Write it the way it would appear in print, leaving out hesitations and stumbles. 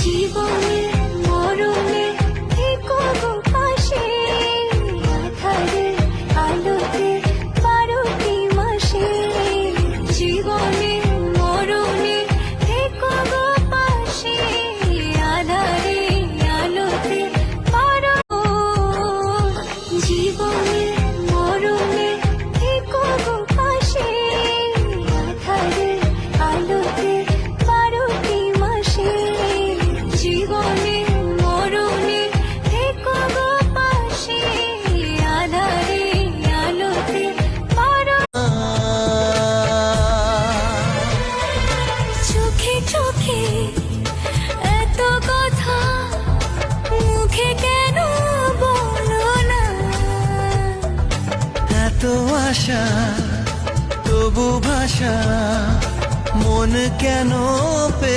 জীবনে মরণে থেকো গো পাশে, আঁধারে আলোতে 12টি মাসে। জীবনে মরণে থেকো গো পাশে, আঁধারে আলোতে 12। জীবনে মরণে থেকো গো পাশে, আঁধারে আলোতে 12টি মাসে। জীবনে মরণে থেকো গো পাশে, আঁধারে আলোতে 12। চোখে চোখে এত কথা, মুখে কেন বলো না? এত আশা তবু ভাষা, মন কেন পে